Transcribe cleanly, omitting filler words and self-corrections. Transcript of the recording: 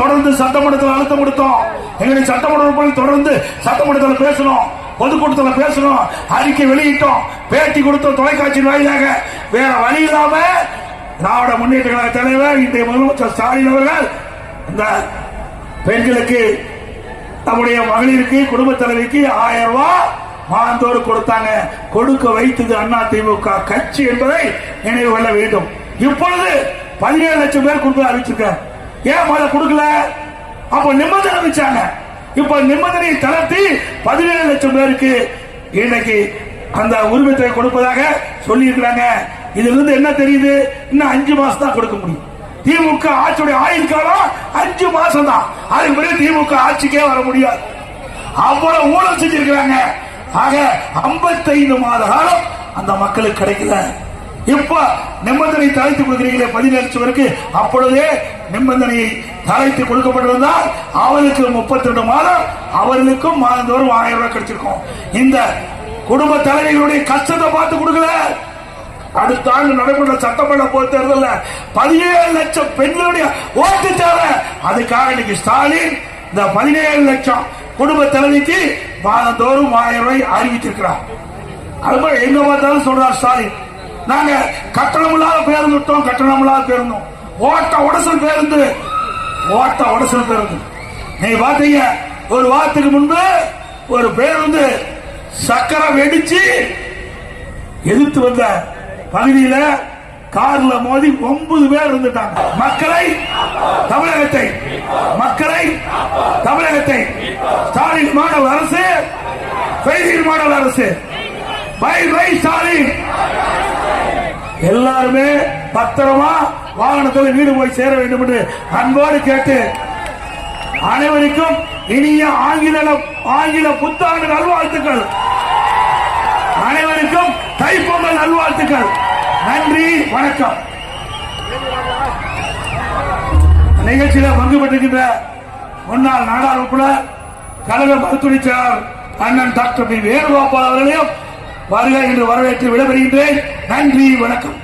தொடர்ந்து சட்டமன்றத்தில் அழுத்தம் கொடுத்தோம். எங்களுடைய சட்டமன்ற தொடர்ந்து சட்டமன்றத்தில் பேசணும், பொதுக்கூட்டத்தில் பேசணும், அறிக்கை வெளியிட்டோம், பேட்டி கொடுத்தோம் தொலைக்காட்சி வாயிலாக. வேற வழி இல்லாம திராவிட முன்னேற்ற கழக தலைவர் இன்றைய முதலமைச்சர் ஸ்டாலின் அவர்கள் இந்த பெண்களுக்கு, நம்முடைய மகளிருக்கு, குடும்ப தலைவிக்கு 1000 ரூபாய் மாதந்தோடு கொடுத்தாங்க. கொடுக்க வைத்தது அதிமுக கட்சி என்பதை நினைவு கொள்ள வேண்டும். இப்பொழுது 17 லட்சம் பேர் கொடுக்க அறிவிச்சிருக்காங்க. ஏன் முதல்ல கொடுக்கல? அப்ப நிபந்தனை வச்சாங்க. இப்ப நிபந்தனையை தளர்த்தி 17 லட்சம் பேருக்கு இன்னைக்கு அந்த உரிமத்தை கொடுப்பதாக சொல்லி இருக்கிறாங்க. இதுல இருந்து என்ன தெரியுது? இன்னும் 5 மாசம் தான் கொடுக்க முடியும். திமுக ஆட்சியுடைய ஆயுள் காலம் 5 மாசம் தான். அதுக்கு பிறகு திமுக ஆட்சிக்கே வர முடியாது. அவ்வளவு ஊழல் செஞ்சிருக்கிறாங்க. ஆக 55 மாத காலம் அந்த மக்களுக்கு கிடைக்கல. இப்ப நிபந்தனை தளர்த்தி கொடுக்கிறீங்களே 17 லட்சம் பேருக்கு, அப்பொழுதே நிபந்தனையை தளர்த்தி கொடுக்கப்பட்டிருந்தால் அவருக்கு 32 மாதம், அவர்களுக்கும் மாதந்தோறும் 1000 ரூபாய் கிடைச்சிருக்கும். இந்த குடும்ப தலைவர்களுடைய கஷ்டத்தை பார்த்து கொடுக்கல. அடுத்த ஆண்டு நடைபெற்ற சட்டமன்ற பொது தேர்தலில் 17 லட்சம் பெண்களுடைய ஓட்டு தேவை. அதுக்காக இன்னைக்கு ஸ்டாலின் இந்த 17 லட்சம் குடும்ப தலைவிக்கு மாதந்தோறும் 1000 ரூபாய் அறிவித்திருக்கிறார். அதுபோல எங்க பார்த்தாலும் சொல்றார் ஸ்டாலின், நாங்க கட்டணமில்லாத பேருந்து விட்டோம், கட்டணமில்லாத பேருந்தோம், ஓட்ட உடசல் பேருந்து, ஓட்ட உடசல் பேருந்து. நீங்க பாத்தீங்க, ஒரு வாரத்துக்கு முன்பு ஒரு பேருந்து சக்கரை வெடிச்சு எதிர்த்து வந்த பகுதியில கார்ல மோதி 9 பேர் இருந்துட்டாங்க. மக்களை தமிழகத்தை ஸ்டாலின் மாடல் அரசு, பெய்தீர் மாடல் அரசு, பை பை ஸ்டாலின். எல்லாருமே பத்திரமா வாகனத்தில் வீடு போய் சேர வேண்டும் என்று அன்போடு கேட்டு அனைவருக்கும் இனிய ஆங்கில புத்தாண்டு நல்வாழ்த்துக்கள். அனைவருக்கும் தைப்பொங்கல் நல்வாழ்த்துக்கள். நன்றி, வணக்கம். நிகழ்ச்சியில் பங்கு பெற்றிருக்கின்ற முன்னாள் நாடாளுமன்ற உறுப்பினர், கழக மருத்துவ செயலாளர் அண்ணன் டாக்டர் பி. வேணுகோபால் அவர்களையும் வருகை என்று வரவேற்று விடைபெறுகின்றேன். நன்றி, வணக்கம்.